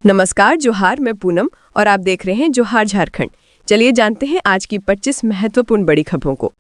नमस्कार, जोहार। मैं पूनम और आप देख रहे हैं जोहार झारखंड। चलिए जानते हैं आज की 25 महत्वपूर्ण बड़ी खबरों को।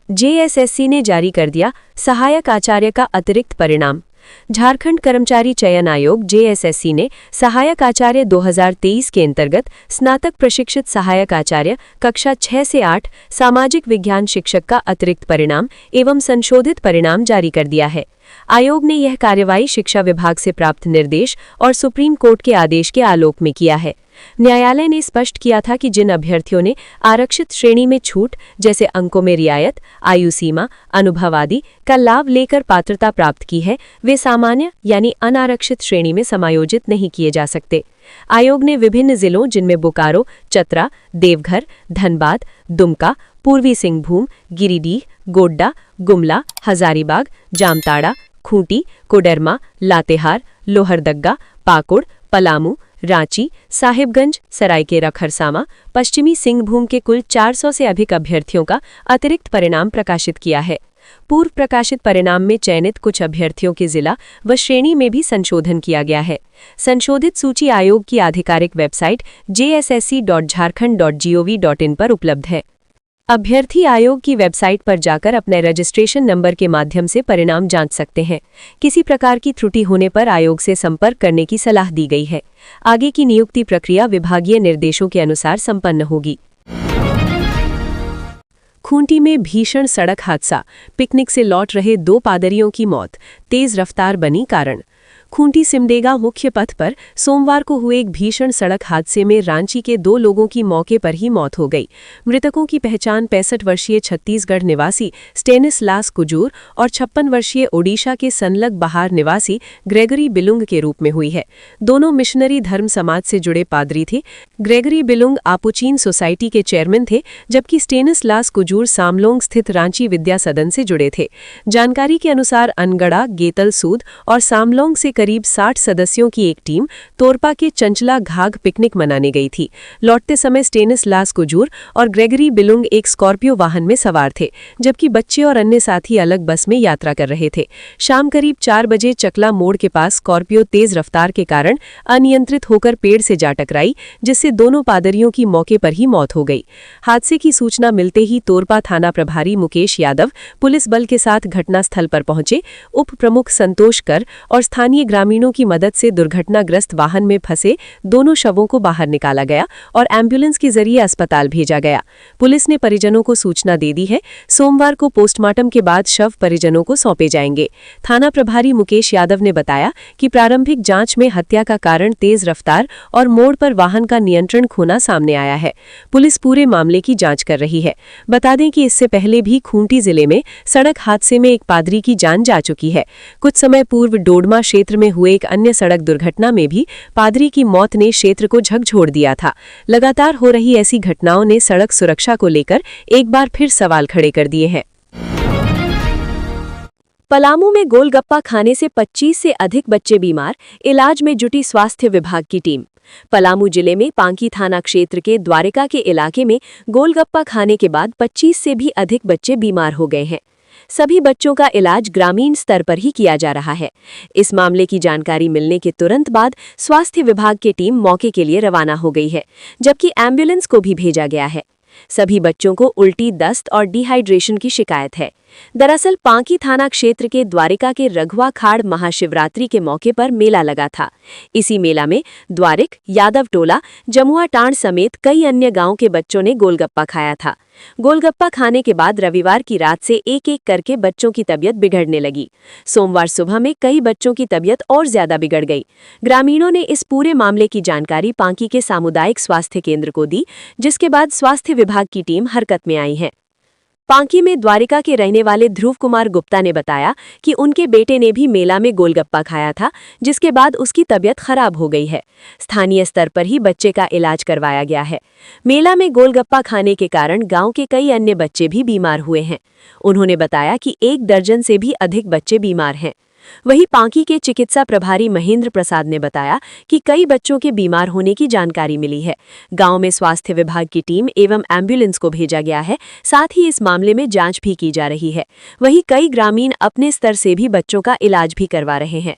जेएसएससी ने जारी कर दिया सहायक आचार्य का अतिरिक्त परिणाम। झारखंड कर्मचारी चयन आयोग जेएसएससी ने सहायक आचार्य 2023 के अंतर्गत स्नातक प्रशिक्षित सहायक आचार्य कक्षा 6 से 8 सामाजिक विज्ञान शिक्षक का अतिरिक्त परिणाम एवं संशोधित परिणाम जारी कर दिया है। आयोग ने यह कार्यवाही शिक्षा विभाग से प्राप्त निर्देश और सुप्रीम कोर्ट के आदेश के आलोक में किया है। न्यायालय ने स्पष्ट किया था कि जिन अभ्यर्थियों ने आरक्षित श्रेणी में छूट जैसे अंकों में रियायत, आयु सीमा, अनुभव आदि का लाभ लेकर पात्रता प्राप्त की है, वे सामान्य यानी अनारक्षित श्रेणी में समायोजित नहीं किए जा सकते। आयोग ने विभिन्न जिलों जिनमें बोकारो, चतरा, देवघर, धनबाद, दुमका, पूर्वी सिंहभूम, गिरिडीह, गोड्डा, गुमला, हजारीबाग, जामताड़ा, खूंटी, कोडरमा, लातेहार, लोहरदग्गा, पाकुड़, पलामू, रांची, साहिबगंज, सरायकेला खरसावां, पश्चिमी सिंहभूम के कुल 400 से अधिक अभ्यर्थियों का अतिरिक्त परिणाम प्रकाशित किया है। पूर्व प्रकाशित परिणाम में चयनित कुछ अभ्यर्थियों के जिला व श्रेणी में भी संशोधन किया गया है। संशोधित सूची आयोग की आधिकारिक वेबसाइट jssc.jharkhand.gov.in पर उपलब्ध है। अभ्यर्थी आयोग की वेबसाइट पर जाकर अपने रजिस्ट्रेशन नंबर के माध्यम से परिणाम जांच सकते हैं। किसी प्रकार की त्रुटि होने पर आयोग से संपर्क करने की सलाह दी गई है। आगे की नियुक्ति प्रक्रिया विभागीय निर्देशों के अनुसार संपन्न होगी। खूंटी में भीषण सड़क हादसा, पिकनिक से लौट रहे 2 पादरियों की मौत, तेज रफ्तार बनी कारण। खूंटी सिमडेगा मुख्य पथ पर सोमवार को हुए एक भीषण सड़क हादसे में रांची के 2 लोगों की मौके पर ही मौत हो गई। मृतकों की पहचान 65 वर्षीय छत्तीसगढ़ निवासी स्टेनिसलास कुजूर और 56 वर्षीय ओडिशा के सनलग बहार निवासी ग्रेगरी बिलुंग के रूप में हुई है। दोनों मिशनरी धर्म समाज से जुड़े पादरी थे। ग्रेगरी बिलुंग आपुचीन सोसाइटी के चेयरमैन थे, जबकि स्टेनिसलास कुजूर सामलोंग स्थित रांची विद्या सदन से जुड़े थे। जानकारी के अनुसार अनगढ़ा, गेतल सूद और सामलोंग से करीब 60 सदस्यों की एक टीम तोरपा के चंचला घाघ पिकनिक मनाने गई थी। लौटते समय स्टेनिसलास कुजूर और ग्रेगरी बिलुंग एक स्कॉर्पियो वाहन में सवार थे, जबकि बच्चे और अन्य साथी अलग बस में यात्रा कर रहे थे। शाम करीब 4 बजे चकला मोड़ के पास स्कॉर्पियो तेज रफ्तार के कारण अनियंत्रित होकर पेड़ से जा टकराई, जिससे दोनों पादरियों की मौके पर ही मौत हो गई। हादसे की सूचना मिलते ही तोरपा थाना प्रभारी मुकेश यादव पुलिस बल के साथ घटनास्थल पर पहुंचे। उप प्रमुख संतोष कर और स्थानीय ग्रामीणों की मदद से दुर्घटनाग्रस्त वाहन में फंसे दोनों शवों को बाहर निकाला गया और एम्बुलेंस के जरिए अस्पताल भेजा गया। पुलिस ने परिजनों को सूचना दे दी है। सोमवार को पोस्टमार्टम के बाद शव परिजनों को सौंपे जाएंगे। थाना प्रभारी मुकेश यादव ने बताया कि प्रारंभिक जांच में हत्या का कारण तेज रफ्तार और मोड़ पर वाहन का नियंत्रण खोना सामने आया है। पुलिस पूरे मामले की जांच कर रही है। बता दें कि इससे पहले भी खूंटी जिले में सड़क हादसे में एक पादरी की जान जा चुकी है। कुछ समय पूर्व डोडमा क्षेत्र में हुए एक अन्य सड़क दुर्घटना में भी पादरी की मौत ने क्षेत्र को झकझोर दिया था। लगातार हो रही ऐसी घटनाओं ने सड़क सुरक्षा को लेकर एक बार फिर सवाल खड़े कर दिए हैं। पलामू में गोलगप्पा खाने से 25 से अधिक बच्चे बीमार, इलाज में जुटी स्वास्थ्य विभाग की टीम। पलामू जिले में पांकी थाना क्षेत्र के द्वारिका के इलाके में गोलगप्पा खाने के बाद 25 से भी अधिक बच्चे बीमार हो गए हैं। सभी बच्चों का इलाज ग्रामीण स्तर पर ही किया जा रहा है। इस मामले की जानकारी मिलने के तुरंत बाद स्वास्थ्य विभाग की टीम मौके के लिए रवाना हो गई है, जबकि एम्बुलेंस को भी भेजा गया है। सभी बच्चों को उल्टी, दस्त और डिहाइड्रेशन की शिकायत है। दरअसल पांकी थाना क्षेत्र के द्वारिका के रघुआ खाड़ महाशिवरात्रि के मौके पर मेला लगा था। इसी मेला में द्वारिक, यादव टोला, जमुआ टांड समेत कई अन्य गांव के बच्चों ने गोलगप्पा खाया था। गोलगप्पा खाने के बाद रविवार की रात से एक एक करके बच्चों की तबीयत बिगड़ने लगी। सोमवार सुबह में कई बच्चों की तबीयत और ज्यादा बिगड़ गई। ग्रामीणों ने इस पूरे मामले की जानकारी पांकी के सामुदायिक स्वास्थ्य केंद्र को दी, जिसके बाद स्वास्थ्य विभाग की टीम हरकत में आई है। पांकी में द्वारिका के रहने वाले ध्रुव कुमार गुप्ता ने बताया कि उनके बेटे ने भी मेला में गोलगप्पा खाया था, जिसके बाद उसकी तबीयत खराब हो गई है। स्थानीय स्तर पर ही बच्चे का इलाज करवाया गया है। मेला में गोलगप्पा खाने के कारण गांव के कई अन्य बच्चे भी बीमार हुए हैं। उन्होंने बताया कि 1 दर्जन से भी अधिक बच्चे बीमार हैं। वहीं पांकी के चिकित्सा प्रभारी महेंद्र प्रसाद ने बताया कि कई बच्चों के बीमार होने की जानकारी मिली है। गांव में स्वास्थ्य विभाग की टीम एवं एम्बुलेंस को भेजा गया है। साथ ही इस मामले में जांच भी की जा रही है। वहीं कई ग्रामीण अपने स्तर से भी बच्चों का इलाज भी करवा रहे हैं।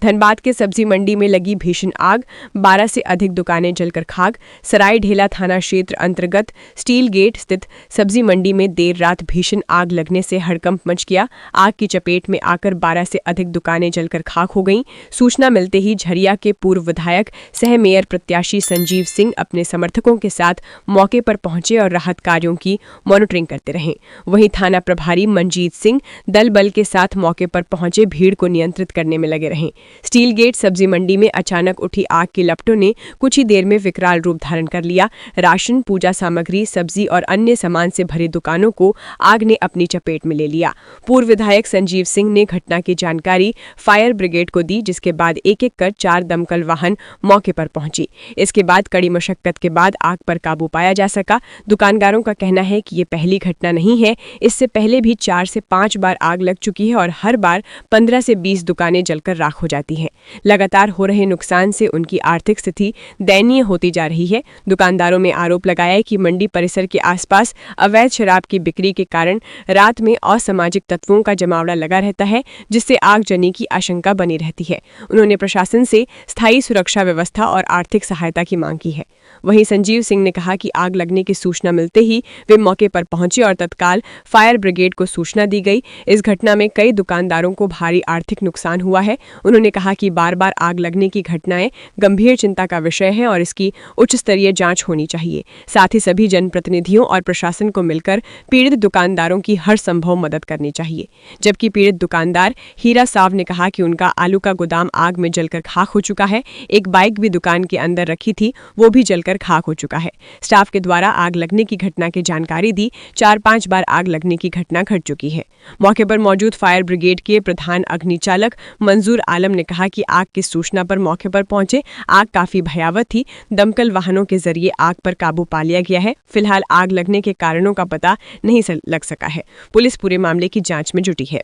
धनबाद के सब्जी मंडी में लगी भीषण आग, 12 से अधिक दुकानें जलकर खाक। सराय ढेला थाना क्षेत्र अंतर्गत स्टील गेट स्थित सब्जी मंडी में देर रात भीषण आग लगने से हड़कंप मच गया। आग की चपेट में आकर 12 से अधिक दुकानें जलकर खाक हो गईं। सूचना मिलते ही झरिया के पूर्व विधायक सह मेयर प्रत्याशी संजीव सिंह अपने समर्थकों के साथ मौके पर पहुंचे और राहत कार्यों की मॉनिटरिंग करते रहे। वहीं थाना प्रभारी मनजीत सिंह दल बल के साथ मौके पर पहुंचे भीड़ को नियंत्रित करने में लगे रहे। स्टील गेट सब्जी मंडी में अचानक उठी आग की लपटों ने कुछ ही देर में विकराल रूप धारण कर लिया। राशन, पूजा सामग्री, सब्जी और अन्य सामान से भरी दुकानों को आग ने अपनी चपेट में ले लिया। पूर्व विधायक संजीव सिंह ने घटना की जानकारी फायर ब्रिगेड को दी, जिसके बाद एक-एक कर 4 दमकल वाहन मौके पर पहुंची। इसके बाद कड़ी मशक्कत के बाद आग पर काबू पाया जा सका। दुकानदारों का कहना है कि ये पहली घटना नहीं है, इससे पहले भी 4 से 5 बार आग लग चुकी है और हर बार 15 से 20 दुकानें जलकर राख हो जाती हैं। लगातार हो रहे नुकसान से उनकी आर्थिक स्थिति दयनीय होती जा रही है। दुकानदारों में आरोप लगाया है कि मंडी परिसर के आसपास अवैध शराब की बिक्री के कारण रात में असामाजिक तत्वों का जमावड़ा लगा रहता है, जिससे आगजनी की आशंका बनी रहती है। उन्होंने प्रशासन से स्थायी सुरक्षा व्यवस्था और आर्थिक सहायता की मांग की है। वहीं संजीव सिंह ने कहा कि आग लगने की सूचना मिलते ही वे मौके पर पहुंचे और तत्काल फायर ब्रिगेड को सूचना दी गई। इस घटना में कई दुकानदारों को भारी आर्थिक नुकसान हुआ है। उन्होंने कहा कि बार-बार आग लगने की घटनाएं गंभीर चिंता का विषय है और इसकी उच्च स्तरीय जांच होनी चाहिए। साथ ही सभी जनप्रतिनिधियों और प्रशासन को मिलकर पीड़ित दुकानदारों की हर संभव मदद करनी चाहिए। जबकि पीड़ित दुकानदार हीरा साव ने कहा कि उनका आलू का गोदाम आग में जलकर खाक हो चुका है। एक बाइक भी दुकान के अंदर रखी थी, वो भी जलकर खाक हो चुका है। स्टाफ के द्वारा आग लगने की घटना की जानकारी दी। 4-5 बार आग लगने की घटना घट चुकी है। मौके पर मौजूद फायर ब्रिगेड के प्रधान अग्निचालक मंजूर आलम ने कहा कि आग की सूचना पर मौके पर पहुंचे। आग काफी भयावह थी। दमकल वाहनों के जरिए आग पर काबू पा लिया गया है। फिलहाल आग लगने के कारणों का पता नहीं लग सका है। पुलिस पूरे मामले की जांच में जुटी है।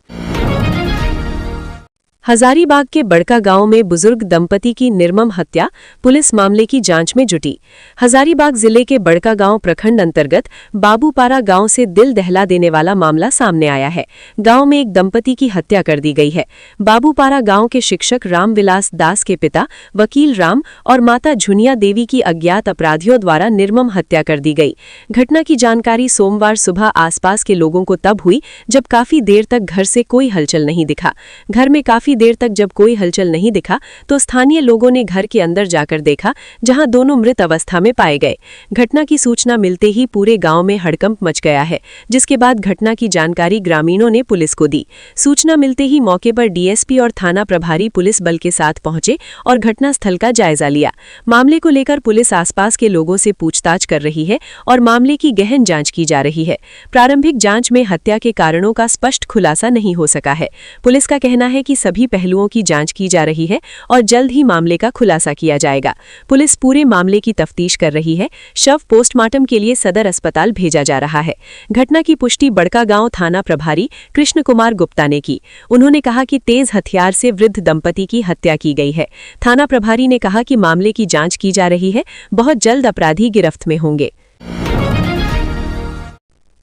हजारीबाग के बड़का गांव में बुजुर्ग दंपति की निर्मम हत्या, पुलिस मामले की जांच में जुटी। हजारीबाग जिले के बड़का गांव प्रखंड अंतर्गत बाबूपारा गांव से दिल दहला देने वाला मामला सामने आया है। गांव में एक दंपति की हत्या कर दी गई है। बाबूपारा गांव के शिक्षक रामविलास दास के पिता वकील राम और माता झुनिया देवी की अज्ञात अपराधियों द्वारा निर्मम हत्या कर दी गई। घटना की जानकारी सोमवार सुबह आसपास के लोगों को तब हुई जब काफी देर तक घर से कोई हलचल नहीं दिखा। घर में काफी देर तक जब कोई हलचल नहीं दिखा तो स्थानीय लोगों ने घर के अंदर जाकर देखा, जहां दोनों मृत अवस्था में पाए गए। घटना की सूचना मिलते ही पूरे गांव में हड़कंप मच गया है, जिसके बाद घटना की जानकारी ग्रामीणों ने पुलिस को दी। सूचना मिलते ही मौके पर डीएसपी और थाना प्रभारी पुलिस बल के साथ पहुंचे और घटनास्थल का जायजा लिया। मामले को लेकर पुलिस आसपास के लोगों से पूछताछ कर रही है और मामले की गहन जांच की जा रही है। प्रारंभिक जांच में हत्या के कारणों का स्पष्ट खुलासा नहीं हो सका है। पुलिस का कहना है कि सभी पहलुओं की जांच की जा रही है और जल्द ही मामले का खुलासा किया जाएगा। पुलिस पूरे मामले की तफ्तीश कर रही है। शव पोस्टमार्टम के लिए सदर अस्पताल भेजा जा रहा है। घटना की पुष्टि बड़का गांव थाना प्रभारी कृष्ण कुमार गुप्ता ने की। उन्होंने कहा कि तेज हथियार से वृद्ध दंपति की हत्या की गई है। थाना प्रभारी ने कहा कि मामले की जांच की जा रही है, बहुत जल्द अपराधी गिरफ्त में होंगे।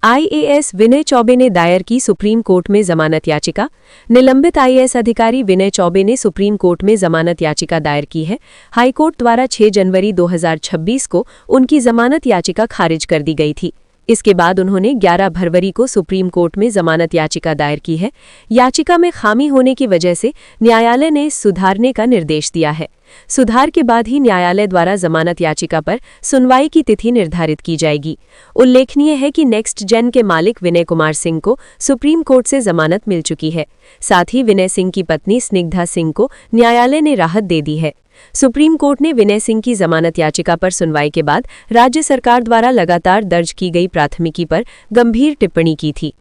आईएएस विनय चौबे ने दायर की सुप्रीम कोर्ट में जमानत याचिका। निलंबित आईएएस अधिकारी विनय चौबे ने सुप्रीम कोर्ट में जमानत याचिका दायर की है। हाईकोर्ट द्वारा 6 जनवरी 2026 को उनकी जमानत याचिका खारिज कर दी गई थी। इसके बाद उन्होंने 11 फरवरी को सुप्रीम कोर्ट में जमानत याचिका दायर की है। याचिका में खामी होने की वजह से न्यायालय ने सुधारने का निर्देश दिया है। सुधार के बाद ही न्यायालय द्वारा जमानत याचिका पर सुनवाई की तिथि निर्धारित की जाएगी। उल्लेखनीय है कि नेक्स्ट जेन के मालिक विनय कुमार सिंह को सुप्रीम कोर्ट से जमानत मिल चुकी है। साथ ही विनय सिंह की पत्नी स्निग्धा सिंह को न्यायालय ने राहत दे दी है। सुप्रीम कोर्ट ने विनय सिंह की जमानत याचिका पर सुनवाई के बाद राज्य सरकार द्वारा लगातार दर्ज की गई प्राथमिकी पर गंभीर टिप्पणी की थी।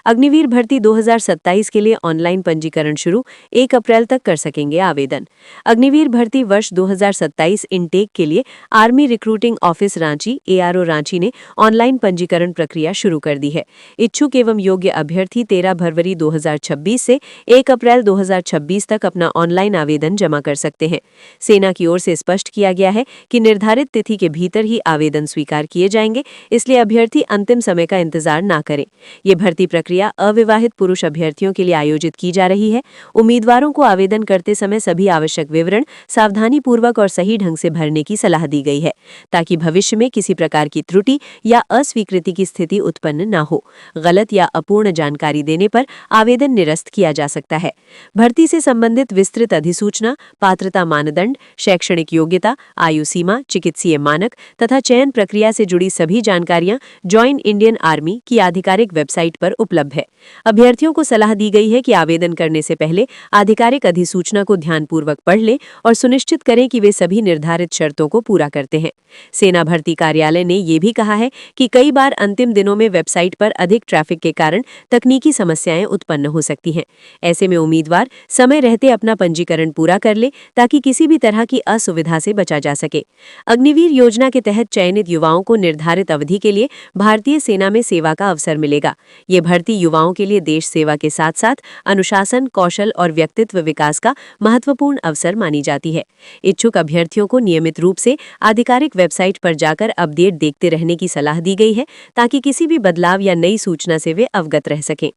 अग्निवीर भर्ती 2027 के लिए ऑनलाइन पंजीकरण शुरू, 1 अप्रैल तक कर सकेंगे आवेदन। अग्निवीर भर्ती वर्ष 2027 इनटेक के लिए army recruiting office Ranchi ARO Ranchi ने ऑनलाइन पंजीकरण प्रक्रिया शुरू कर दी है। इच्छुक एवं योग्य अभ्यर्थी 13 फरवरी 2026 से 1 अप्रैल 2026 तक अपना ऑनलाइन आवेदन जमा कर सकते हैं। सेना की ओर से स्पष्ट किया गया है कि निर्धारित तिथि के भीतर ही आवेदन स्वीकार किए जाएंगे, इसलिए अभ्यर्थी अंतिम समय का इंतजार न करें। ये भर्ती प्रक्रिया प्रक्रिया अविवाहित पुरुष अभ्यर्थियों के लिए आयोजित की जा रही है। उम्मीदवारों को आवेदन करते समय सभी आवश्यक विवरण सावधानीपूर्वक और सही ढंग से भरने की सलाह दी गई है, ताकि भविष्य में किसी प्रकार की त्रुटि या अस्वीकृति की स्थिति उत्पन्न न हो। गलत या अपूर्ण जानकारी देने पर आवेदन निरस्त किया जा सकता है। भर्ती से संबंधित विस्तृत अधिसूचना, पात्रता मानदंड, शैक्षणिक योग्यता, आयु सीमा, चिकित्सीय मानक तथा चयन प्रक्रिया से जुड़ी सभी जानकारियां जॉइन इंडियन आर्मी की आधिकारिक वेबसाइट पर उपलब्ध है। अभ्यर्थियों को सलाह दी गई है कि आवेदन करने से पहले आधिकारिक अधिसूचना को ध्यानपूर्वक पढ़ लें और सुनिश्चित करें कि वे सभी निर्धारित शर्तों को पूरा करते हैं। सेना भर्ती कार्यालय ने यह भी कहा है कि कई बार अंतिम दिनों में वेबसाइट पर अधिक ट्रैफिक के कारण तकनीकी समस्याएं उत्पन्न हो सकती हैं। ऐसे में उम्मीदवार समय रहते अपना पंजीकरण पूरा कर ले, ताकि किसी भी तरह की असुविधा से बचा जा सके। अग्निवीर योजना के तहत चयनित युवाओं को निर्धारित अवधि के लिए भारतीय सेना में सेवा का अवसर मिलेगा। ये भर्ती युवाओं के लिए देश सेवा के साथ साथ अनुशासन, कौशल और व्यक्तित्व विकास का महत्वपूर्ण अवसर मानी जाती है। इच्छुक अभ्यर्थियों को नियमित रूप से आधिकारिक वेबसाइट पर जाकर अपडेट देखते रहने की सलाह दी गई है, ताकि किसी भी बदलाव या नई सूचना से वे अवगत रह सकें।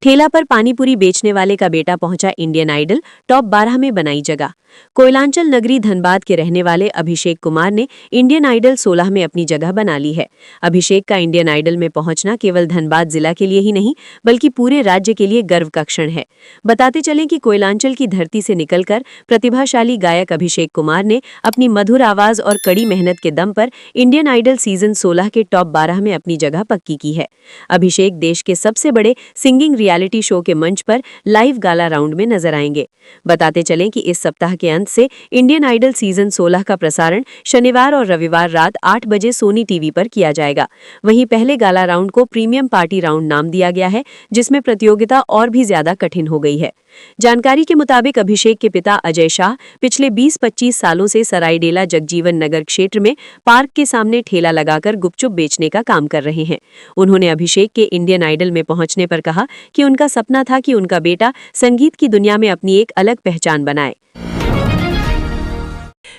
ठेला पर पानीपुरी बेचने वाले का बेटा पहुंचा इंडियन आइडल, टॉप 12 में बनाई जगह। कोयलांचल नगरी धनबाद के रहने वाले अभिषेक कुमार ने इंडियन आइडल 16 में अपनी जगह बना ली है। अभिषेक का इंडियन आइडल में पहुंचना केवल धनबाद जिला के लिए ही नहीं, बल्कि पूरे राज्य के लिए गर्व का क्षण है। बताते चलें कि कोयलांचल की धरती से निकलकर प्रतिभाशाली गायक अभिषेक कुमार ने अपनी मधुर आवाज और कड़ी मेहनत के दम पर इंडियन आइडल सीजन 16 के टॉप 12 में अपनी जगह पक्की की है। अभिषेक देश के सबसे बड़े सिंगिंग रियलिटी शो के मंच पर लाइव गाला राउंड में नजर आएंगे। बताते चलें कि इस सप्ताह के अंत से इंडियन आइडल सीजन 16 का प्रसारण शनिवार और रविवार रात 8 बजे सोनी टीवी पर किया जाएगा। वहीं पहले गाला राउंड को प्रीमियम पार्टी राउंड नाम दिया गया है, जिसमें प्रतियोगिता और भी ज्यादा कठिन हो गई है। जानकारी के मुताबिक अभिषेक के पिता अजय शाह पिछले 20-25 सालों से सरायडेला जगजीवन नगर क्षेत्र में पार्क के सामने ठेला लगाकर गुपचुप बेचने का काम कर रहे हैं। उन्होंने अभिषेक के इंडियन आइडल में पहुंचने पर कहा कि उनका सपना था कि उनका बेटा संगीत की दुनिया में अपनी एक अलग पहचान बनाए।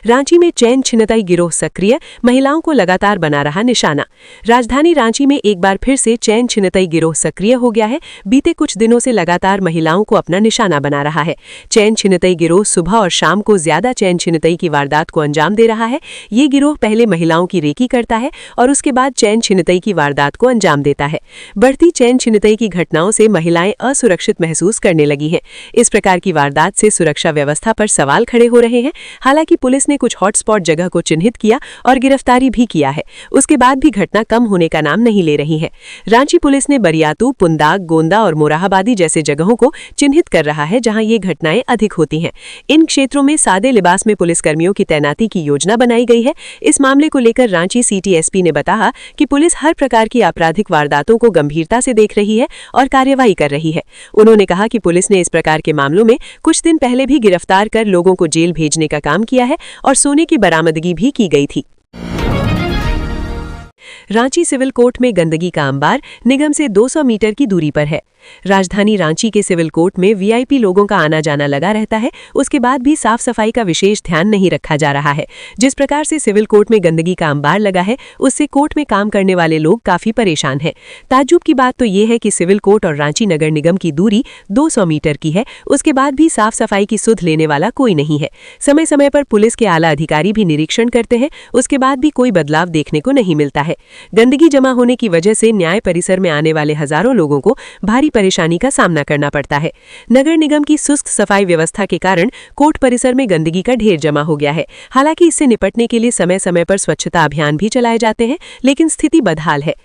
रांची में चैन छिनतई गिरोह सक्रिय, महिलाओं को लगातार बना रहा निशाना। राजधानी रांची में एक बार फिर से चैन छिनतई गिरोह सक्रिय हो गया है। बीते कुछ दिनों से लगातार महिलाओं को अपना निशाना बना रहा है। चैन छिनतई गिरोह सुबह और शाम को ज्यादा चैन छिनतई की वारदात को अंजाम दे रहा है। ये गिरोह पहले महिलाओं की रेकी करता है और उसके बाद चैन छिनतई की वारदात को अंजाम देता है। बढ़ती चैन छिनतई की घटनाओं से महिलाएं असुरक्षित महसूस करने लगी हैं। इस प्रकार की वारदात से सुरक्षा व्यवस्था पर सवाल खड़े हो रहे हैं। हालांकि पुलिस ने कुछ हॉटस्पॉट जगह को चिन्हित किया और गिरफ्तारी भी किया है। उसके बाद भी घटना कम होने का नाम नहीं ले रही है। रांची पुलिस ने बरियातू, पुंदाग, गोंदा और मोराहाबादी जैसे जगहों को चिन्हित कर रहा है, जहां ये घटनाएं अधिक होती हैं। इन क्षेत्रों में सादे लिबास में पुलिसकर्मियों की तैनाती की योजना बनाई गई है। इस मामले को लेकर रांची सिटी एसपी ने बताया कि पुलिस हर प्रकार की आपराधिक वारदातों को गंभीरता से देख रही है और कार्रवाई कर रही है। उन्होंने कहा कि पुलिस ने इस प्रकार के मामलों में कुछ दिन पहले भी गिरफ्तार कर लोगों को जेल भेजने का काम किया है और सोने की बरामदगी भी की गई थी। रांची सिविल कोर्ट में गंदगी का अंबार निगम से 200 मीटर की दूरी पर है। राजधानी रांची के सिविल कोर्ट में वीआईपी लोगों का आना जाना लगा रहता है। उसके बाद भी साफ सफाई का विशेष ध्यान नहीं रखा जा रहा है। जिस प्रकार से सिविल कोर्ट में गंदगी का अंबार लगा है, उससे कोर्ट में काम करने वाले लोग काफी परेशान हैं। ताज्जुब की बात तो ये है कि सिविल कोर्ट और रांची नगर निगम की दूरी 200 मीटर की है। उसके बाद भी साफ सफाई की सुध लेने वाला कोई नहीं है। समय समय पर पुलिस के आला अधिकारी भी निरीक्षण करते हैं, उसके बाद भी कोई बदलाव देखने को नहीं मिलता है। गंदगी जमा होने की वजह से न्याय परिसर में आने वाले हजारों लोगों को भारी परेशानी का सामना करना पड़ता है। नगर निगम की सुस्त सफाई व्यवस्था के कारण कोर्ट परिसर में गंदगी का ढेर जमा हो गया है। हालांकि इससे निपटने के लिए समय समय पर स्वच्छता अभियान भी चलाए जाते हैं, लेकिन स्थिति बदहाल है।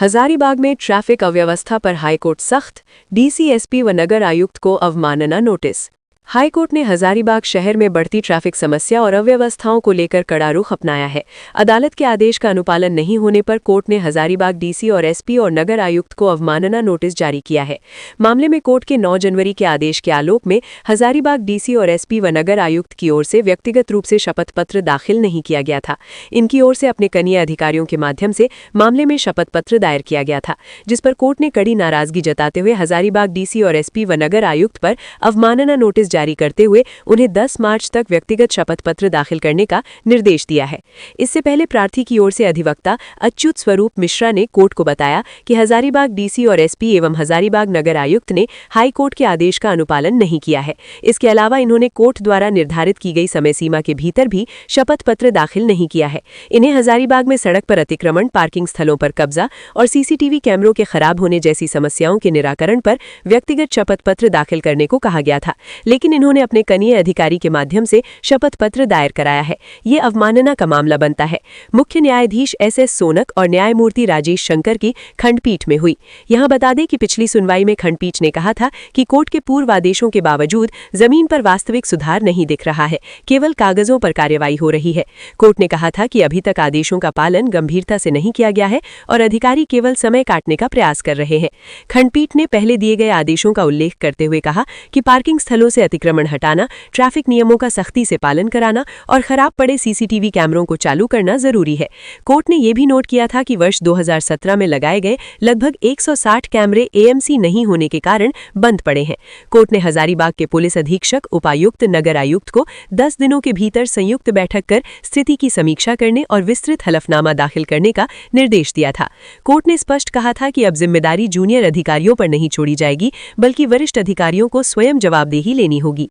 हजारीबाग में ट्रैफिक अव्यवस्था पर हाईकोर्ट सख्त, डीसी, एसपी व नगर आयुक्त को अवमानना नोटिस। हाईकोर्ट ने हजारीबाग शहर में बढ़ती ट्रैफिक समस्या और अव्यवस्थाओं को लेकर कड़ा रुख अपनाया है। अदालत के आदेश का अनुपालन नहीं होने पर कोर्ट ने हजारीबाग डीसी और एसपी और नगर आयुक्त को अवमानना नोटिस जारी किया है। मामले में कोर्ट के 9 जनवरी के आदेश के आलोक में हजारीबाग डीसी और एसपी व नगर आयुक्त की ओर से व्यक्तिगत रूप से शपथ पत्र दाखिल नहीं किया गया था। इनकी ओर से अपने कनीय अधिकारियों के माध्यम से मामले में शपथ पत्र दायर किया गया था, जिस पर कोर्ट ने कड़ी नाराजगी जताते हुए हजारीबाग डीसी और एसपी व नगर आयुक्त पर अवमानना नोटिस जारी करते हुए उन्हें 10 मार्च तक व्यक्तिगत शपथ पत्र दाखिल करने का निर्देश दिया है। इससे पहले प्रार्थी की ओर से अधिवक्ता अच्युत स्वरूप मिश्रा ने कोर्ट को बताया कि हजारीबाग डीसी और एसपी एवं हजारीबाग नगर आयुक्त ने हाई कोर्ट के आदेश का अनुपालन नहीं किया है। इसके अलावा इन्होंने कोर्ट द्वारा निर्धारित की गई समय सीमा के भीतर भी शपथ पत्र दाखिल नहीं किया है। इन्हें हजारीबाग में सड़क पर अतिक्रमण, पार्किंग स्थलों पर कब्जा और सीसीटीवी कैमरों के खराब होने जैसी समस्याओं के निराकरण पर व्यक्तिगत शपथ पत्र दाखिल करने को कहा गया था, लेकिन इन्होंने अपने कनीय अधिकारी के माध्यम से शपथ पत्र दायर कराया है। ये अवमानना का मामला बनता है। मुख्य न्यायाधीश एस.एस. सोनक और न्यायमूर्ति राजेश शंकर की खंडपीठ में हुई। यहां बता दें कि पिछली सुनवाई में खंडपीठ ने कहा था कि कोर्ट के पूर्व आदेशों के बावजूद जमीन पर वास्तविक सुधार नहीं दिख रहा है, केवल कागजों पर कार्रवाई हो रही है। कोर्ट ने कहा था कि अभी तक आदेशों का पालन गंभीरता से नहीं किया गया है और अधिकारी केवल समय काटने का प्रयास कर रहे हैं। खंडपीठ ने पहले दिए गए आदेशों का उल्लेख करते हुए कहा कि पार्किंग स्थलों से अतिक्रमण हटाना, ट्रैफिक नियमों का सख्ती से पालन कराना और खराब पड़े सीसीटीवी कैमरों को चालू करना जरूरी है। कोर्ट ने यह भी नोट किया था कि वर्ष 2017 में लगाए गए लगभग 160 कैमरे एएमसी नहीं होने के कारण बंद पड़े हैं। कोर्ट ने हजारीबाग के पुलिस अधीक्षक, उपायुक्त, नगर आयुक्त को 10 दिनों के भीतर संयुक्त बैठक कर स्थिति की समीक्षा करने और विस्तृत हलफनामा दाखिल करने का निर्देश दिया था। कोर्ट ने स्पष्ट कहा था कि अब जिम्मेदारी जूनियर अधिकारियों पर नहीं छोड़ी जाएगी, बल्कि वरिष्ठ अधिकारियों को स्वयं जवाबदेही लेनी होगी।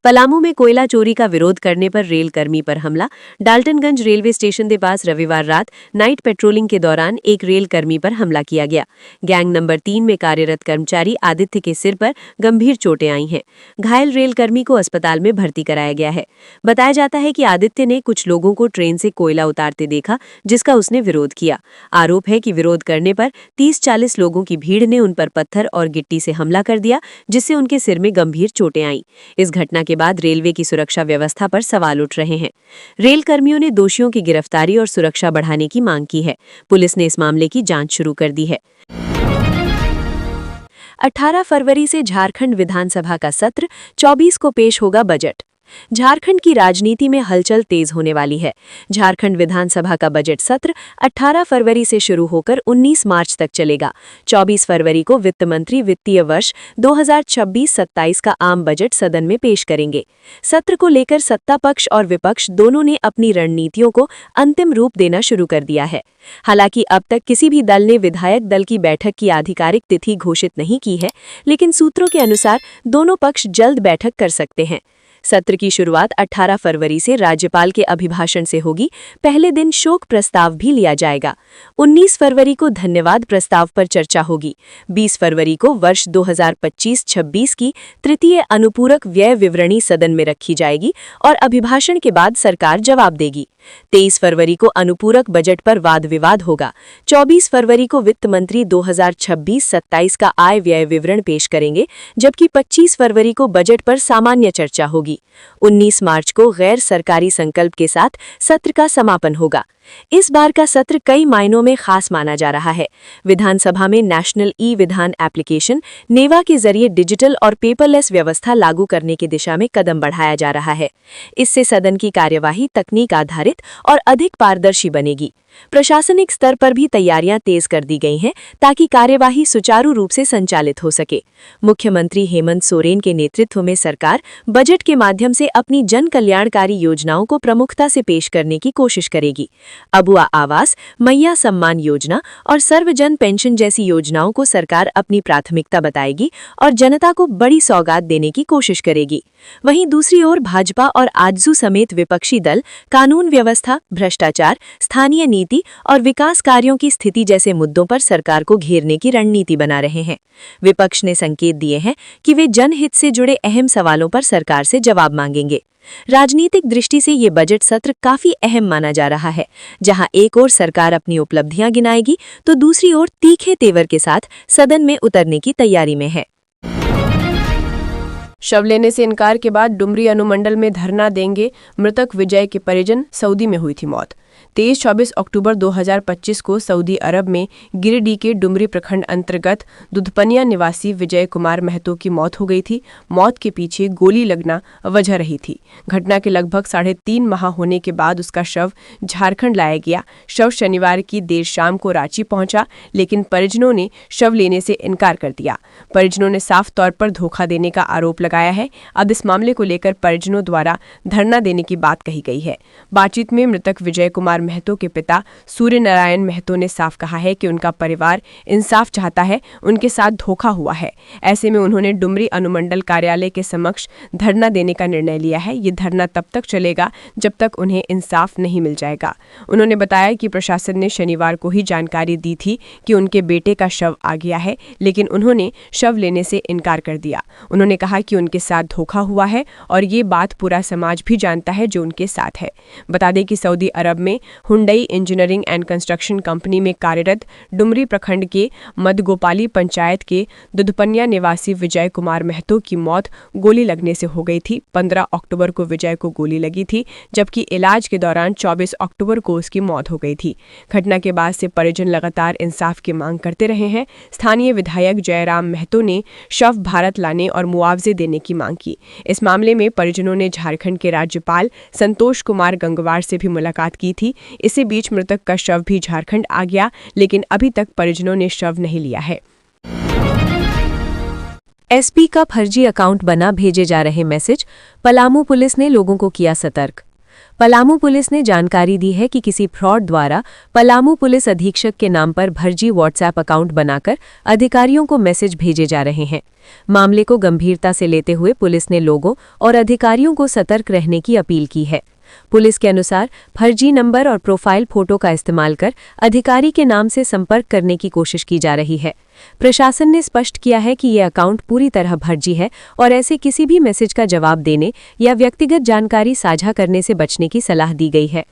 पलामू में कोयला चोरी का विरोध करने पर रेल कर्मी पर हमला। डाल्टनगंज रेलवे स्टेशन के पास रविवार रात नाइट पेट्रोलिंग के दौरान एक रेल कर्मी पर हमला किया गया। गैंग नंबर 3 में कार्यरत कर्मचारी आदित्य के सिर पर गंभीर चोटें आई हैं। घायल रेल कर्मी को अस्पताल में भर्ती कराया गया है। बताया जाता है कि आदित्य ने कुछ लोगों को ट्रेन से कोयला उतारते देखा, जिसका उसने विरोध किया। आरोप है कि विरोध करने पर 30-40 लोगों की भीड़ ने उन पर पत्थर और गिट्टी से हमला कर दिया, जिससे उनके सिर में गंभीर चोटें आईं। इस घटना के बाद रेलवे की सुरक्षा व्यवस्था पर सवाल उठ रहे हैं। रेल कर्मियों ने दोषियों की गिरफ्तारी और सुरक्षा बढ़ाने की मांग की है। पुलिस ने इस मामले की जांच शुरू कर दी है। 18 फरवरी से झारखंड विधानसभा का सत्र, 24 को पेश होगा बजट। झारखंड की राजनीति में हलचल तेज होने वाली है। झारखंड विधानसभा का बजट सत्र 18 फरवरी से शुरू होकर 19 मार्च तक चलेगा। 24 फरवरी को वित्त मंत्री वित्तीय वर्ष 2026-27 का आम बजट सदन में पेश करेंगे। सत्र को लेकर सत्ता पक्ष और विपक्ष दोनों ने अपनी रणनीतियों को अंतिम रूप देना शुरू कर दिया है। हालांकि अब तक किसी भी दल ने विधायक दल की बैठक की आधिकारिक तिथि घोषित नहीं की है, लेकिन सूत्रों के अनुसार दोनों पक्ष जल्द बैठक कर सकते हैं। सत्र की शुरुआत 18 फरवरी से राज्यपाल के अभिभाषण से होगी। पहले दिन शोक प्रस्ताव भी लिया जाएगा। 19 फरवरी को धन्यवाद प्रस्ताव पर चर्चा होगी। 20 फरवरी को वर्ष 2025-26 की तृतीय अनुपूरक व्यय विवरणी सदन में रखी जाएगी और अभिभाषण के बाद सरकार जवाब देगी। 23 फरवरी को अनुपूरक बजट पर वाद विवाद होगा। 24 फरवरी को वित्त मंत्री 2026-27 का आय व्यय विवरण पेश करेंगे, जबकि 25 फरवरी को बजट पर सामान्य चर्चा होगी। 19 मार्च को गैर सरकारी संकल्प के साथ सत्र का समापन होगा। इस बार का सत्र कई मायनों में खास माना जा रहा है। विधानसभा में नेशनल ई-विधान एप्लीकेशन नेवा के जरिए डिजिटल और पेपरलेस व्यवस्था लागू करने की दिशा में कदम बढ़ाया जा रहा है। इससे सदन की कार्यवाही तकनीक आधारित और अधिक पारदर्शी बनेगी। प्रशासनिक स्तर पर भी तैयारियां तेज कर दी गई हैं ताकि कार्यवाही सुचारू रूप से संचालित हो सके। मुख्यमंत्री हेमंत सोरेन के नेतृत्व में सरकार बजट के माध्यम से अपनी जन कल्याणकारी योजनाओं को प्रमुखता से पेश करने की कोशिश करेगी। अबुआ आवास, मैया सम्मान योजना और सर्वजन पेंशन जैसी योजनाओं को सरकार अपनी प्राथमिकता बताएगी और जनता को बड़ी सौगात देने की कोशिश करेगी। वहीं दूसरी ओर भाजपा और आजसू समेत विपक्षी दल कानून व्यवस्था, भ्रष्टाचार, स्थानीय नीति और विकास कार्यों की स्थिति जैसे मुद्दों पर सरकार को घेरने की रणनीति बना रहे हैं। विपक्ष ने संकेत दिए हैं कि वे जनहित से जुड़े अहम सवालों पर सरकार से जवाब मांगेंगे। राजनीतिक दृष्टि से ये बजट सत्र काफी अहम माना जा रहा है, जहां एक ओर सरकार अपनी उपलब्धियां गिनाएगी तो दूसरी ओर तीखे तेवर के साथ सदन में उतरने की तैयारी में है। शव लेने से इनकार के बाद डुमरी अनुमंडल में धरना देंगे मृतक विजय के परिजन, सऊदी में हुई थी मौत। 23-24 अक्टूबर 2025 को सऊदी अरब में गिरिडीह के डुमरी प्रखंड अंतर्गत दुधपनिया निवासी विजय कुमार महतो की मौत हो गई थी। मौत के पीछे गोली लगना वजह रही थी। घटना के लगभग 3.5 माह होने के बाद उसका शव झारखंड लाया गया। शव शनिवार की देर शाम को रांची पहुंचा, लेकिन परिजनों ने शव लेने से इनकार कर दिया। परिजनों ने साफ तौर पर धोखा देने का आरोप लगाया है। अब इस मामले को लेकर परिजनों द्वारा धरना देने की बात कही गई है। बातचीत में मृतक विजय कुमार महतो के पिता सूर्य नारायण महतो ने साफ कहा है कि उनका परिवार इंसाफ चाहता है, उनके साथ धोखा हुआ है। ऐसे में उन्होंने डुमरी अनुमंडल कार्यालय के समक्ष धरना देने का निर्णय लिया है। ये धरना तब तक चलेगा जब तक उन्हें इंसाफ नहीं मिल जाएगा। उन्होंने बताया कि प्रशासन ने शनिवार को ही जानकारी दी थी कि उनके बेटे का शव आ गया है, लेकिन उन्होंने शव लेने से इनकार कर दिया। उन्होंने कहा कि उनके साथ धोखा हुआ है और ये बात पूरा समाज भी जानता है जो उनके साथ है। बता दें कि सऊदी अरब में Hyundai engineering and construction company में कार्यरत डुमरी प्रखंड के मदगोपाली पंचायत के दुधपनिया निवासी विजय कुमार महतो की मौत गोली लगने से हो गई थी। 15 अक्टूबर को विजय को गोली लगी थी, जबकि इलाज के दौरान 24 अक्टूबर को उसकी मौत हो गई थी। घटना के बाद से परिजन लगातार इंसाफ की मांग करते रहे हैं। स्थानीय विधायक जयराम महतो ने शव भारत लाने और मुआवजे देने की मांग की। इस मामले में परिजनों ने झारखंड के राज्यपाल संतोष कुमार गंगवार से भी मुलाकात की थी। इसी बीच मृतक का शव भी झारखंड आ गया, लेकिन अभी तक परिजनों ने शव नहीं लिया है। एसपी का फर्जी अकाउंट बना भेजे जा रहे मैसेज, पलामू पुलिस ने लोगों को किया सतर्क। पलामू पुलिस ने जानकारी दी है कि किसी फ्रॉड द्वारा पलामू पुलिस अधीक्षक के नाम पर फर्जी व्हाट्सएप अकाउंट बनाकर अधिकारियों को मैसेज भेजे जा रहे हैं। मामले को गंभीरता से लेते हुए पुलिस ने लोगों और अधिकारियों को सतर्क रहने की अपील की है। पुलिस के अनुसार फर्जी नंबर और प्रोफाइल फोटो का इस्तेमाल कर अधिकारी के नाम से संपर्क करने की कोशिश की जा रही है। प्रशासन ने स्पष्ट किया है कि ये अकाउंट पूरी तरह फर्जी है और ऐसे किसी भी मैसेज का जवाब देने या व्यक्तिगत जानकारी साझा करने से बचने की सलाह दी गई है।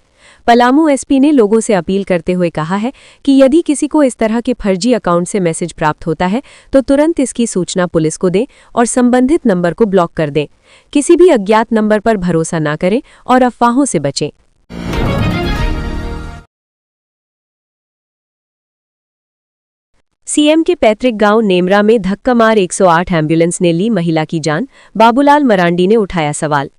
पलामू एसपी ने लोगों से अपील करते हुए कहा है कि यदि किसी को इस तरह के फर्जी अकाउंट से मैसेज प्राप्त होता है तो तुरंत इसकी सूचना पुलिस को दें और संबंधित नंबर को ब्लॉक कर दें। किसी भी अज्ञात नंबर पर भरोसा न करें और अफवाहों से बचें। सीएम के पैतृक गांव नेमरा में धक्का मार 108 एम्बुलेंस ने ली महिला की जान, बाबूलाल मरांडी ने उठाया सवाल।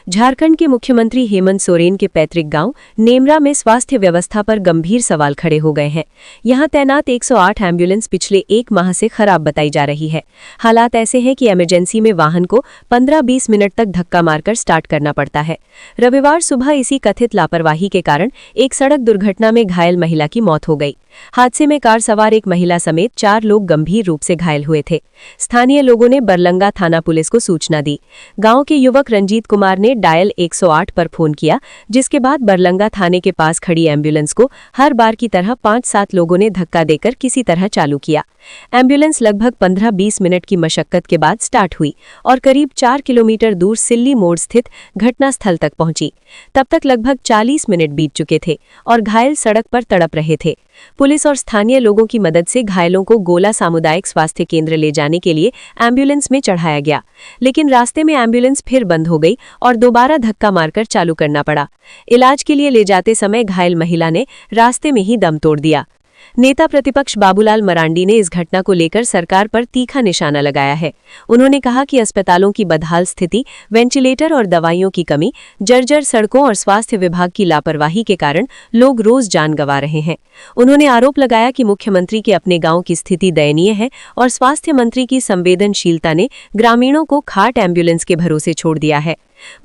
झारखंड के मुख्यमंत्री हेमंत सोरेन के पैतृक गांव नेमरा में स्वास्थ्य व्यवस्था पर गंभीर सवाल खड़े हो गए हैं। यहां तैनात 108 एम्बुलेंस पिछले 1 माह से खराब बताई जा रही है। हालात ऐसे हैं कि इमरजेंसी में वाहन को 15-20 मिनट तक धक्का मारकर स्टार्ट करना पड़ता है। रविवार सुबह इसी कथित लापरवाही के कारण एक सड़क दुर्घटना में घायल महिला की मौत हो गई। हादसे में कार सवार एक महिला समेत 4 लोग गंभीर रूप से घायल हुए थे। स्थानीय लोगों ने बरलंगा थाना पुलिस को सूचना दी। गांव के युवक रंजीत कुमार ने डायल 108 पर फोन किया, जिसके बाद बरलंगा थाने के पास खड़ी एम्बुलेंस को हर बार की तरह 5-7 लोगों ने धक्का देकर किसी तरह चालू किया। एम्बुलेंस लगभग 15-20 मिनट की मशक्कत के बाद स्टार्ट हुई और करीब 4 किलोमीटर दूर सिल्ली मोड़ स्थित घटनास्थल तक पहुंची। तब तक लगभग 40 मिनट बीत चुके थे और घायल सड़क पर तड़प रहे थे। पुलिस और स्थानीय लोगों की मदद से घायलों को गोला सामुदायिक स्वास्थ्य केंद्र ले जाने के लिए एम्बुलेंस में चढ़ाया गया, लेकिन रास्ते में एम्बुलेंस फिर बंद हो गई और दोबारा धक्का मारकर चालू करना पड़ा। इलाज के लिए ले जाते समय घायल महिला ने रास्ते में ही दम तोड़ दिया। नेता प्रतिपक्ष बाबूलाल मरांडी ने इस घटना को लेकर सरकार पर तीखा निशाना लगाया है। उन्होंने कहा कि अस्पतालों की बदहाल स्थिति, वेंटिलेटर और दवाइयों की कमी, जर्जर सड़कों और स्वास्थ्य विभाग की लापरवाही के कारण लोग रोज जान गंवा रहे हैं। उन्होंने आरोप लगाया कि मुख्यमंत्री के अपने गांव की स्थिति दयनीय है और स्वास्थ्य मंत्री की संवेदनशीलता ने ग्रामीणों को खाट एम्बुलेंस के भरोसे छोड़ दिया है।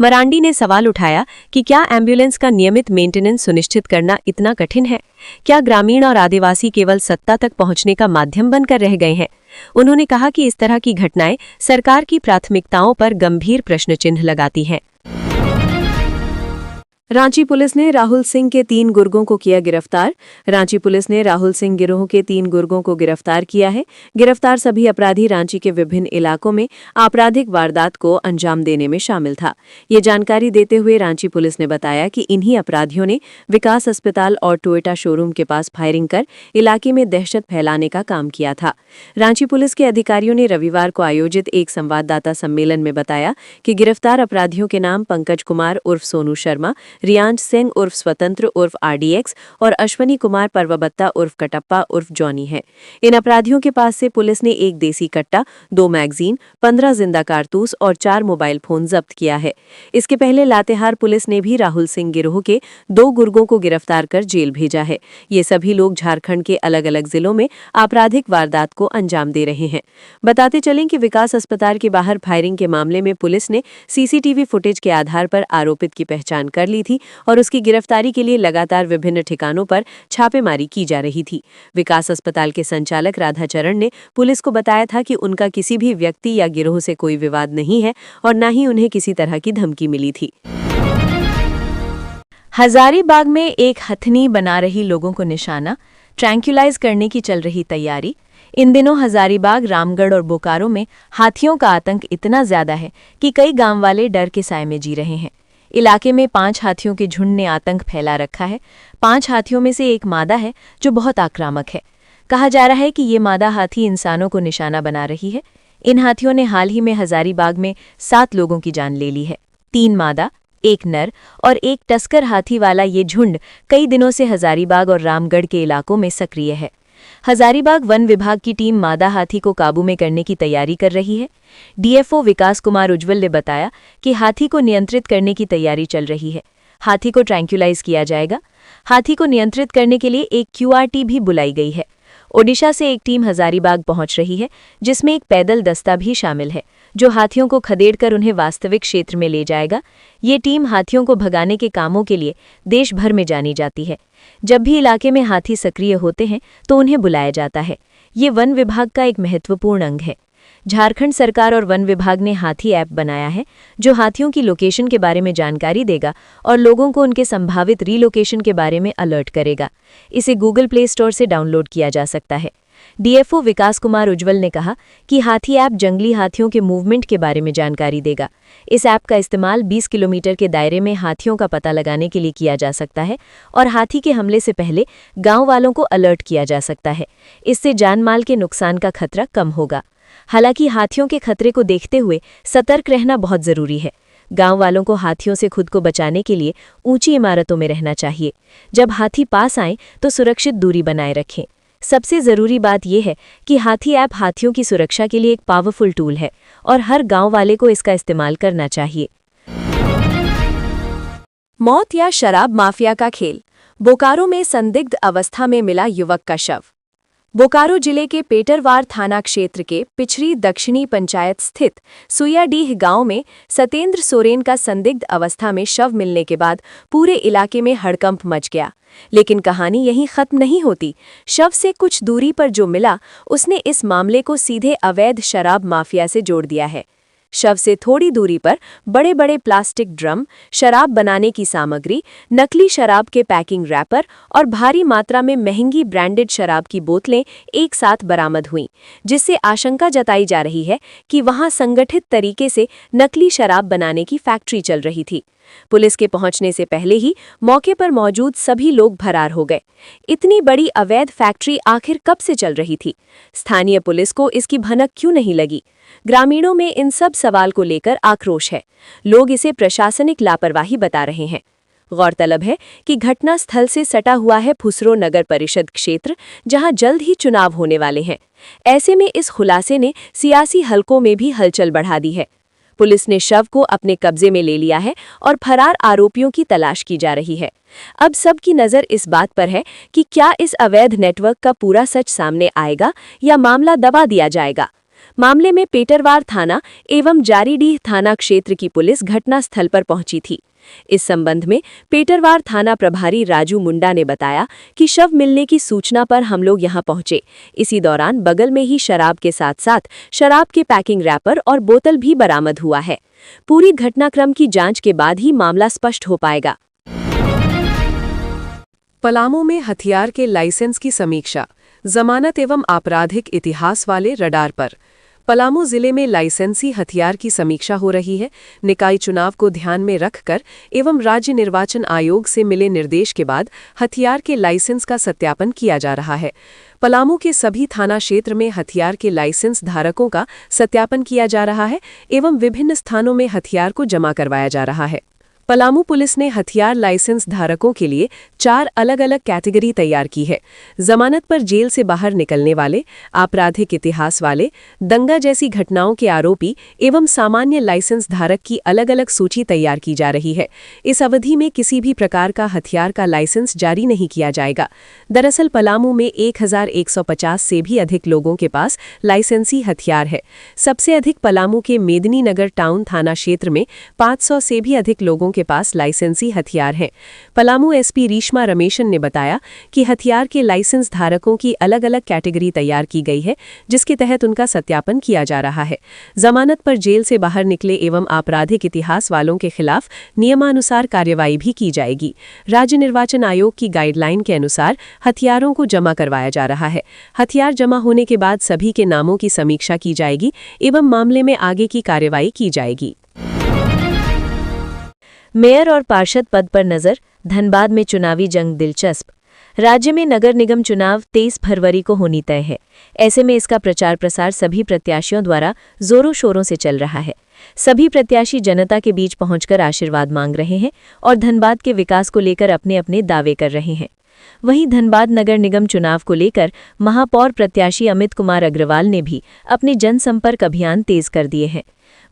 मरांडी ने सवाल उठाया कि क्या एम्बुलेंस का नियमित मेंटेनेंस सुनिश्चित करना इतना कठिन है? क्या ग्रामीण और आदिवासी केवल सत्ता तक पहुंचने का माध्यम बनकर रह गए हैं? उन्होंने कहा कि इस तरह की घटनाएं सरकार की प्राथमिकताओं पर गंभीर प्रश्नचिन्ह लगाती हैं। रांची पुलिस ने राहुल सिंह के 3 गुर्गों को किया गिरफ्तार। रांची पुलिस ने राहुल सिंह गिरोह के 3 गुर्गों को गिरफ्तार किया है। गिरफ्तार सभी अपराधी रांची के विभिन्न इलाकों में आपराधिक वारदात को अंजाम देने में शामिल था। ये जानकारी देते हुए रांची पुलिस ने बताया कि इन्हीं अपराधियों ने विकास अस्पताल और टोयोटा शोरूम के पास फायरिंग कर इलाके में दहशत फैलाने का काम किया था। रांची पुलिस के अधिकारियों ने रविवार को आयोजित एक संवाददाता सम्मेलन में बताया कि गिरफ्तार अपराधियों के नाम पंकज कुमार उर्फ सोनू शर्मा, रियांश सिंह उर्फ स्वतंत्र उर्फ RDX और अश्वनी कुमार परवबत्ता उर्फ कटप्पा उर्फ जॉनी है। इन अपराधियों के पास से पुलिस ने 1 देसी कट्टा, 2 मैगजीन, 15 जिंदा कारतूस और 4 मोबाइल फोन जब्त किया है। इसके पहले लातेहार पुलिस ने भी राहुल सिंह गिरोह के 2 गुर्गों को गिरफ्तार कर जेल भेजा है। ये सभी लोग झारखंड के अलग अलग जिलों में आपराधिक वारदात को अंजाम दे रहे हैं। बताते चलें कि विकास अस्पताल के बाहर फायरिंग के मामले में पुलिस ने CCTV फुटेज के आधार पर आरोपित की पहचान कर ली थी और उसकी गिरफ्तारी के लिए लगातार विभिन्न ठिकानों पर छापेमारी की जा रही थी। विकास अस्पताल के संचालक राधाचरण ने पुलिस को बताया था कि उनका किसी भी व्यक्ति या गिरोह से कोई विवाद नहीं है और न ही उन्हें किसी तरह की धमकी मिली थी। हजारीबाग में एक हथनी बना रही लोगों को निशाना, ट्रैंक्युलाइज करने की चल रही तैयारी। इन दिनों हजारीबाग, रामगढ़ और बोकारो में हाथियों का आतंक इतना ज्यादा है कि कई गांव वाले डर के साए में जी रहे हैं। इलाके में 5 हाथियों के झुंड ने आतंक फैला रखा है। 5 हाथियों में से एक मादा है जो बहुत आक्रामक है। कहा जा रहा है कि ये मादा हाथी इंसानों को निशाना बना रही है। इन हाथियों ने हाल ही में हजारीबाग में 7 लोगों की जान ले ली है। 3 मादा, 1 नर और 1 टस्कर हाथी वाला ये झुंड कई दिनों से हजारीबाग और रामगढ़ के इलाकों में सक्रिय है। हजारीबाग वन विभाग की टीम मादा हाथी को काबू में करने की तैयारी कर रही है। DFO विकास कुमार उज्ज्वल ने बताया कि हाथी को नियंत्रित करने की तैयारी चल रही है। हाथी को ट्रैंक्युलाइज किया जाएगा। हाथी को नियंत्रित करने के लिए एक QRT भी बुलाई गई है। ओडिशा से एक टीम हजारीबाग पहुंच रही है, जिसमें एक पैदल दस्ता भी शामिल है, जो हाथियों को खदेड़कर उन्हें वास्तविक क्षेत्र में ले जाएगा। ये टीम हाथियों को भगाने के कामों के लिए देश भर में जानी जाती है। जब भी इलाके में हाथी सक्रिय होते हैं तो उन्हें बुलाया जाता है। ये वन विभाग का एक महत्वपूर्ण अंग है। झारखंड सरकार और वन विभाग ने हाथी ऐप बनाया है, जो हाथियों की लोकेशन के बारे में जानकारी देगा और लोगों को उनके संभावित रीलोकेशन के बारे में अलर्ट करेगा। इसे गूगल प्ले स्टोर से डाउनलोड किया जा सकता है। DFO विकास कुमार उज्ज्वल ने कहा कि हाथी ऐप जंगली हाथियों के मूवमेंट के बारे में जानकारी देगा। इस ऐप का इस्तेमाल 20 किलोमीटर के दायरे में हाथियों का पता लगाने के लिए किया जा सकता है और हाथी के हमले से पहले गांव वालों को अलर्ट किया जा सकता है। इससे जानमाल के नुकसान का खतरा कम होगा। हालांकि हाथियों के खतरे को देखते हुए सतर्क रहना बहुत जरूरी है। गांव वालों को हाथियों से खुद को बचाने के लिए ऊंची इमारतों में रहना चाहिए। जब हाथी पास आएं तो सुरक्षित दूरी बनाए रखें। सबसे जरूरी बात यह है कि हाथी ऐप हाथियों की सुरक्षा के लिए एक पावरफुल टूल है और हर गांव वाले को इसका इस्तेमाल करना चाहिए। मौत या शराब माफिया का खेल, बोकारो में संदिग्ध अवस्था में मिला युवक का शव। बोकारो जिले के पेटरवार थाना क्षेत्र के पिछड़ी दक्षिणी पंचायत स्थित सुइयाडीह गांव में सतेंद्र सोरेन का संदिग्ध अवस्था में शव मिलने के बाद पूरे इलाके में हड़कंप मच गया। लेकिन कहानी यहीं खत्म नहीं होती। शव से कुछ दूरी पर जो मिला, उसने इस मामले को सीधे अवैध शराब माफिया से जोड़ दिया है। शव से थोड़ी दूरी पर बड़े बड़े प्लास्टिक ड्रम, शराब बनाने की सामग्री, नकली शराब के पैकिंग रैपर और भारी मात्रा में महंगी ब्रांडेड शराब की बोतलें एक साथ बरामद हुईं, जिससे आशंका जताई जा रही है कि वहां संगठित तरीके से नकली शराब बनाने की फैक्ट्री चल रही थी। पुलिस के पहुंचने से पहले ही मौके पर मौजूद सभी लोग फरार हो गए। इतनी बड़ी अवैध फैक्ट्री आखिर कब से चल रही थी? स्थानीय पुलिस को इसकी भनक क्यों नहीं लगी? ग्रामीणों में इन सब सवाल को लेकर आक्रोश है। लोग इसे प्रशासनिक लापरवाही बता रहे हैं। गौरतलब है कि घटना स्थल से सटा हुआ है फुसरो नगर परिषद क्षेत्र, जहां जल्द ही चुनाव होने वाले हैं। ऐसे में इस खुलासे ने सियासी हलकों में भी हलचल बढ़ा दी है। पुलिस ने शव को अपने कब्जे में ले लिया है और फरार आरोपियों की तलाश की जा रही है। अब सबकी नज़र इस बात पर है कि क्या इस अवैध नेटवर्क का पूरा सच सामने आएगा या मामला दबा दिया जाएगा। मामले में पेटरवार थाना एवं जारीडीह थाना क्षेत्र की पुलिस घटनास्थल पर पहुंची थी। इस संबंध में पेटरवार थाना प्रभारी राजू मुंडा ने बताया कि शव मिलने की सूचना पर हम लोग यहां पहुंचे। इसी दौरान बगल में ही शराब के साथ साथ शराब के पैकिंग रैपर और बोतल भी बरामद हुआ है। पूरी घटनाक्रम की जांच के बाद ही मामला स्पष्ट हो पाएगा। पलामू में हथियार के लाइसेंस की समीक्षा, जमानत एवं आपराधिक इतिहास वाले रडार पर। पलामू जिले में लाइसेंसी हथियार की समीक्षा हो रही है। निकाय चुनाव को ध्यान में रखकर एवं राज्य निर्वाचन आयोग से मिले निर्देश के बाद हथियार के लाइसेंस का सत्यापन किया जा रहा है। पलामू के सभी थाना क्षेत्र में हथियार के लाइसेंस धारकों का सत्यापन किया जा रहा है एवं विभिन्न स्थानों में हथियार को जमा करवाया जा रहा है। पलामू पुलिस ने हथियार लाइसेंस धारकों के लिए 4 अलग-अलग कैटेगरी तैयार की है। जमानत पर जेल से बाहर निकलने वाले, आपराधिक इतिहास वाले, दंगा जैसी घटनाओं के आरोपी एवं सामान्य लाइसेंस धारक की अलग-अलग सूची तैयार की जा रही है। इस अवधि में किसी भी प्रकार का हथियार का लाइसेंस जारी नहीं किया जाएगा। दरअसल पलामू में 1150 से भी अधिक लोगों के पास लाइसेंसी हथियार है। सबसे अधिक पलामू के मेदिनी नगर टाउन थाना क्षेत्र में 500 से भी अधिक लोगों के पास लाइसेंसी हथियार हैं। पलामू एसपी रीश्मा रमेशन ने बताया कि हथियार के लाइसेंस धारकों की अलग-अलग कैटेगरी तैयार की गई है, जिसके तहत उनका सत्यापन किया जा रहा है। जमानत पर जेल से बाहर निकले एवं आपराधिक इतिहास वालों के खिलाफ नियमानुसार कार्रवाई भी की जाएगी। राज्य निर्वाचन आयोग की गाइडलाइन के अनुसार हथियारों को जमा करवाया जा रहा है। हथियार जमा होने के बाद सभी के नामों की समीक्षा की जाएगी एवं मामले में आगे की कार्रवाई की जाएगी। मेयर और पार्षद पद पर नजर, धनबाद में चुनावी जंग दिलचस्प। राज्य में नगर निगम चुनाव 23 फरवरी को होनी तय है। ऐसे में इसका प्रचार प्रसार सभी प्रत्याशियों द्वारा जोरों शोरों से चल रहा है। सभी प्रत्याशी जनता के बीच पहुंचकर आशीर्वाद मांग रहे हैं और धनबाद के विकास को लेकर अपने अपने दावे कर रहे हैं। वहीं धनबाद नगर निगम चुनाव को लेकर महापौर प्रत्याशी अमित कुमार अग्रवाल ने भी अपने जनसंपर्क अभियान तेज कर दिए हैं।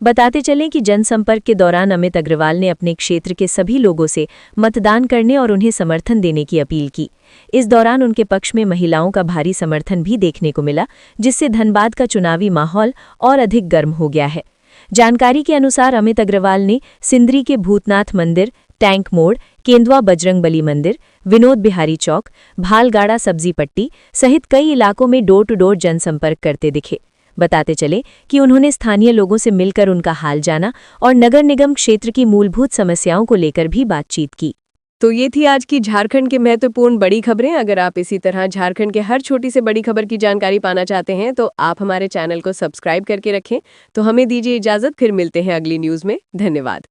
बताते चलें कि जनसंपर्क के दौरान अमित अग्रवाल ने अपने क्षेत्र के सभी लोगों से मतदान करने और उन्हें समर्थन देने की अपील की। इस दौरान उनके पक्ष में महिलाओं का भारी समर्थन भी देखने को मिला, जिससे धनबाद का चुनावी माहौल और अधिक गर्म हो गया है। जानकारी के अनुसार अमित अग्रवाल ने सिंदरी के भूतनाथ मंदिर, टैंक मोड़, केंदुआ बजरंगबली मंदिर, विनोद बिहारी चौक, भालगाड़ा सब्जी पट्टी सहित कई इलाकों में डोर टू डोर जनसंपर्क करते दिखे। बताते चले कि उन्होंने स्थानीय लोगों से मिलकर उनका हाल जाना और नगर निगम क्षेत्र की मूलभूत समस्याओं को लेकर भी बातचीत की। तो ये थी आज की झारखंड के महत्वपूर्ण बड़ी खबरें। अगर आप इसी तरह झारखंड के हर छोटी से बड़ी खबर की जानकारी पाना चाहते हैं तो आप हमारे चैनल को सब्सक्राइब करके रखें। तो हमें दीजिए इजाजत, फिर मिलते हैं अगली न्यूज़ में। धन्यवाद।